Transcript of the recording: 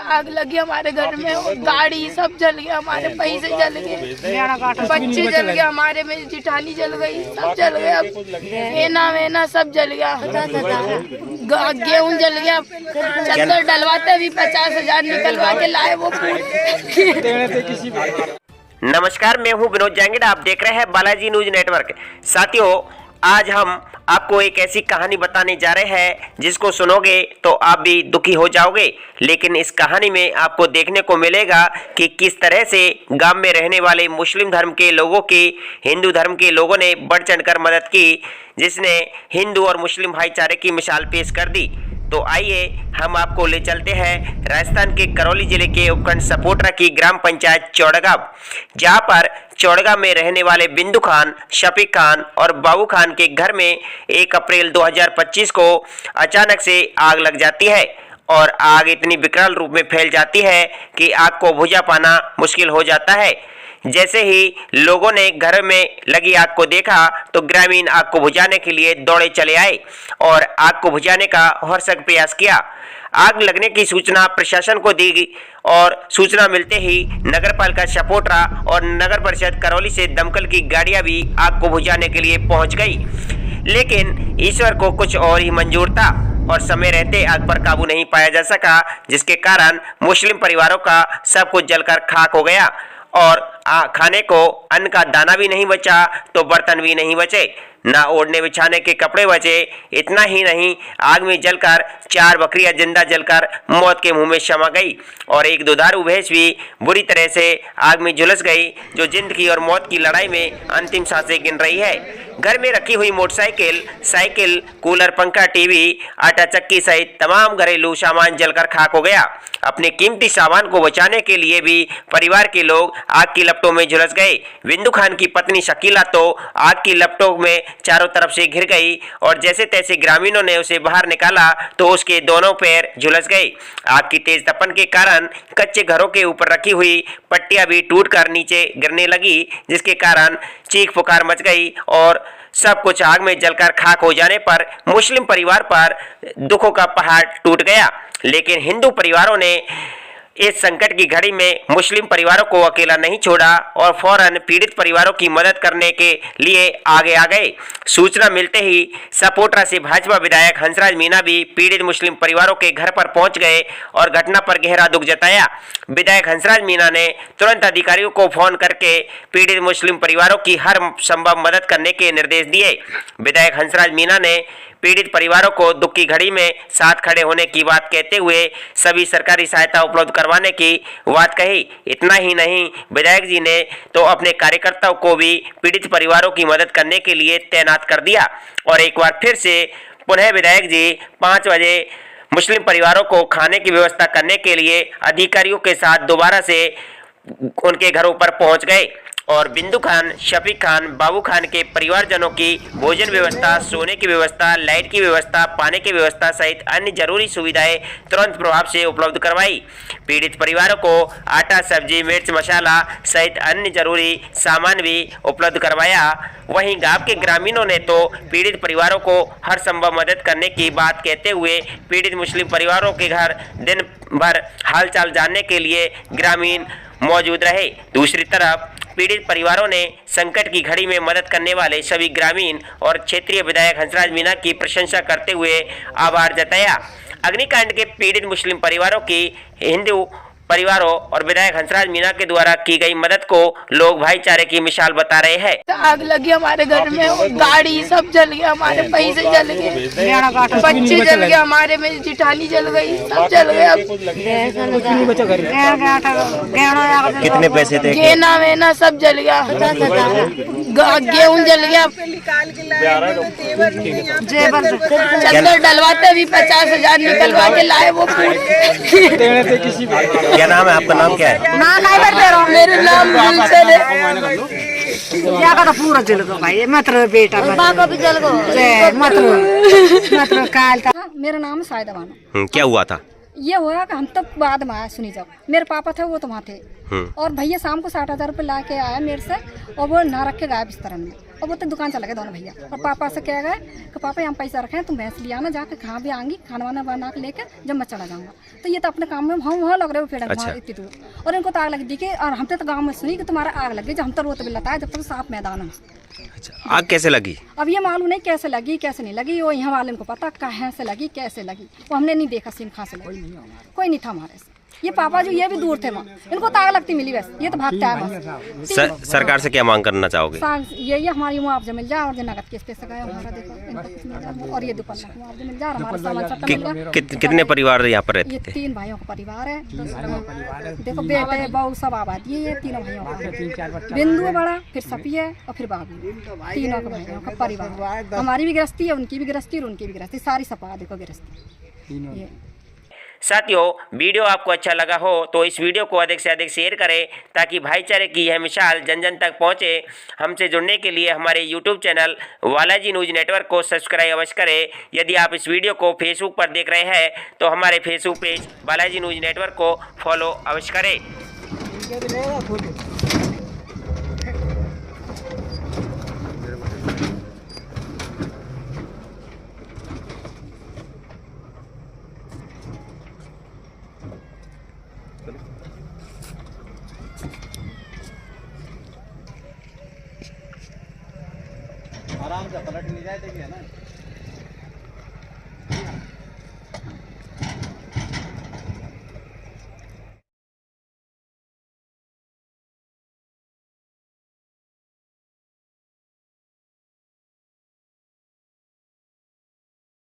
आग लगी हमारे घर में, गाड़ी सब जल गया, हमारे पैसे जल गए, बच्चे जल गए, हमारे मेरी जिठानी जल गई, सब जल गया, वेना सब जल गया, गेहूँ जल गया, चद्दर डलवाते भी 50,000 निकलवा के लाए वो। नमस्कार, मैं हूं विनोद जांगीड़। आप देख रहे हैं बालाजी न्यूज नेटवर्क। साथियों, आज हम आपको एक ऐसी कहानी बताने जा रहे हैं जिसको सुनोगे तो आप भी दुखी हो जाओगे। लेकिन इस कहानी में आपको देखने को मिलेगा कि किस तरह से गांव में रहने वाले मुस्लिम धर्म के लोगों की हिंदू धर्म के लोगों ने बढ़ चढ़कर मदद की, जिसने हिंदू और मुस्लिम भाईचारे की मिसाल पेश कर दी। तो आइए हम आपको ले चलते हैं राजस्थान के करौली जिले के उपखंड सपोटरा की ग्राम पंचायत चौड़गांव, जहां पर चौड़गांव में रहने वाले बिंदु खान, शफीक खान और बाबू खान के घर में 1 अप्रैल 2025 को अचानक से आग लग जाती है और आग इतनी विकराल रूप में फैल जाती है कि आग को बुझा पाना मुश्किल हो जाता है। जैसे ही लोगों ने घर में लगी आग को देखा तो ग्रामीण आग को बुझाने के लिए दौड़े चले आए और आग को बुझाने का भरसक प्रयास किया। आग लगने की सूचना प्रशासन को दी और सूचना मिलते ही नगरपालिका सपोटरा और नगर परिषद करौली से दमकल की गाड़ियां भी आग को बुझाने के लिए पहुंच गई। लेकिन ईश्वर को कुछ और ही मंजूर था और समय रहते आग पर काबू नहीं पाया जा सका, जिसके कारण मुस्लिम परिवारों का सब कुछ जलकर खाक हो गया और खाने को अन्न का दाना भी नहीं बचा तो बर्तन भी नहीं बचे, ना ओढ़ने बिछाने के कपड़े बचे। इतना ही नहीं, आग में जलकर 4 बकरियां जिंदा जलकर मौत के मुंह में समा गई और एक दुधारू भैंस भी बुरी तरह से आग में झुलस गई, जो जिंदगी और मौत की लड़ाई में अंतिम सांसें गिन रही है। घर में रखी हुई मोटरसाइकिल, साइकिल, कूलर, पंखा, टीवी, आटा चक्की सहित तमाम घरेलू सामान जलकर खाक हो गया। अपने कीमती सामान को बचाने के लिए भी परिवार के लोग आग की लपटों में झुलस गए। बिंदु खान की पत्नी शकीला तो आग की लपटों में चारों तरफ से घिर गई और जैसे तैसे ग्रामीणों ने उसे बाहर निकाला तो उसके दोनों पैर झुलस गए। आग की तेज तपन के कारण कच्चे घरों के ऊपर रखी हुई पट्टियां भी टूटकर नीचे गिरने लगी, जिसके कारण चीख पुकार मच गई और सब कुछ आग में जलकर खाक हो जाने पर मुस्लिम परिवार पर दुखों का पहाड़ टूट गया। लेकिन हिंदू परिवारों ने इस संकट की घड़ी में मुस्लिम परिवारों को अकेला नहीं छोड़ा और फौरन पीड़ित परिवारों की मदद करने के लिए आगे आ गए। सूचना मिलते ही सपोटरा से भाजपा विधायक हंसराज मीणा भी पीड़ित मुस्लिम परिवारों के घर पर पहुंच गए और घटना पर गहरा दुख जताया। विधायक हंसराज मीणा ने तुरंत अधिकारियों को फोन करके पीड़ित मुस्लिम परिवारों की हर संभव मदद करने के निर्देश दिए। विधायक हंसराज मीणा ने पीड़ित परिवारों को दुख की घड़ी में साथ खड़े होने की बात कहते हुए सभी सरकारी सहायता उपलब्ध करवाने की बात कही। इतना ही नहीं, विधायक जी ने तो अपने कार्यकर्ताओं को भी पीड़ित परिवारों की मदद करने के लिए तैनात कर दिया और एक बार फिर से पुनः विधायक जी 5 बजे मुस्लिम परिवारों को खाने की व्यवस्था करने के लिए अधिकारियों के साथ दोबारा से उनके घरों पर पहुंच गए और बिंदु खान, शफीक खान, बाबू खान के परिवारजनों की भोजन व्यवस्था, सोने की व्यवस्था, लाइट की व्यवस्था, पानी की व्यवस्था सहित अन्य जरूरी सुविधाएं तुरंत प्रभाव से उपलब्ध करवाई। पीड़ित परिवारों को आटा, सब्जी, मिर्च, मसाला सहित अन्य जरूरी सामान भी उपलब्ध करवाया। वहीं गांव के ग्रामीणों ने तो पीड़ित परिवारों को हर संभव मदद करने की बात कहते हुए पीड़ित मुस्लिम परिवारों के घर दिन भर हालचाल जानने के लिए ग्रामीण मौजूद रहे। दूसरी तरफ पीड़ित परिवारों ने संकट की घड़ी में मदद करने वाले सभी ग्रामीण और क्षेत्रीय विधायक हंसराज मीणा की प्रशंसा करते हुए आभार जताया। अग्निकांड के पीड़ित मुस्लिम परिवारों की हिंदू परिवारों और विधायक हंसराज मीणा के द्वारा की गई मदद को लोग भाईचारे की मिसाल बता रहे हैं। आग लगी हमारे घर में, गाड़ी सब जल गया, हमारे पैसे जल गए, बच्चे जल गए, हमारे मेरी जिठानी जल गई, सब जल गया। कितने पैसे थे? गेना वेना सब जल गया, गेहूँ जल गया, चद्दर डलवाते भी 50,000 निकलवा के लाए वो। क्या नाम है आपका? नाम क्या है? मेरा नाम गुलशन है। तो पूरा जल गो भाई, मतलब बेटा भी जल गो, मतलब काल था। मेरा नाम सायदा बानो। क्या हुआ था? ये हुआ कि हम तब बाद में आया, सुनी जाओ। मेरे पापा थे वो तो वहाँ थे और भैया शाम को 60,000 रुपये ला के आया मेरे से और वो ना रख के गया बिस्तर में। और वो तो दुकान चला गए दोनों भैया। और पापा से कह गए कि पापा यहाँ पैसा रखे हैं, तुम भैंस लिया ना जाकर, कहाँ भी आएंगी खाना वाना बना के लेकर, जब मैं चला जाऊँगा। तो ये तो अपने काम में वहाँ लग रहे हो पेड़ वहाँ इतनी दूर। और इनको तो आग लगी दिखे, और हम तो गाँव में सुनी कि तुम्हारा आग लगी, जब हम तो रोते भी लता है जब तक साफ मैदान है। अच्छा, आग कैसे लगी? अब ये मालूम नहीं कैसे लगी कैसे नहीं लगी, वो यहाँ वाले को पता कहाँ से लगी कैसे लगी, वो हमने नहीं देखा सीन कहाँ से लगी, कोई नहीं था हमारे से। ये पापा जो ये भी दूर थे वहाँ, इनको तो आग लगती मिली, वैसे ये तो भागता है। सरकार से क्या मांग करना चाहोगे? ये हमारी मुआवजा मिल जाए, और जो नगद किस्ते से गए हमारा देखो इनको कुछ मिल जाए, और ये दुकान मुआवजा मिल जाए, हमारा सामान सब मिल जाए। कितने परिवार यहाँ पर रहते ये थे? 3 भाइयों का परिवार है, देखो बेटे बहू सब आबादी है, ये 3 भाइयों का। बिंदु है बड़ा, फिर सपी है, और फिर बाबू, 3 भाइयों का परिवार। हमारी भी गृहस्थी है, उनकी भी गृहस्थी और उनकी भी गृहस्थी, सारी सपा देखो गृहस्थी। साथियों, वीडियो आपको अच्छा लगा हो तो इस वीडियो को अधिक से अधिक शेयर करें ताकि भाईचारे की यह मिसाल जन जन तक पहुंचे। हमसे जुड़ने के लिए हमारे YouTube channel Balaji news network को सब्सक्राइब अवश्य करें। यदि आप इस वीडियो को फेसबुक पर देख रहे हैं तो हमारे Facebook page Balaji news network को फॉलो अवश्य करें। आराम से पलट नहीं जाए, देखिए ना।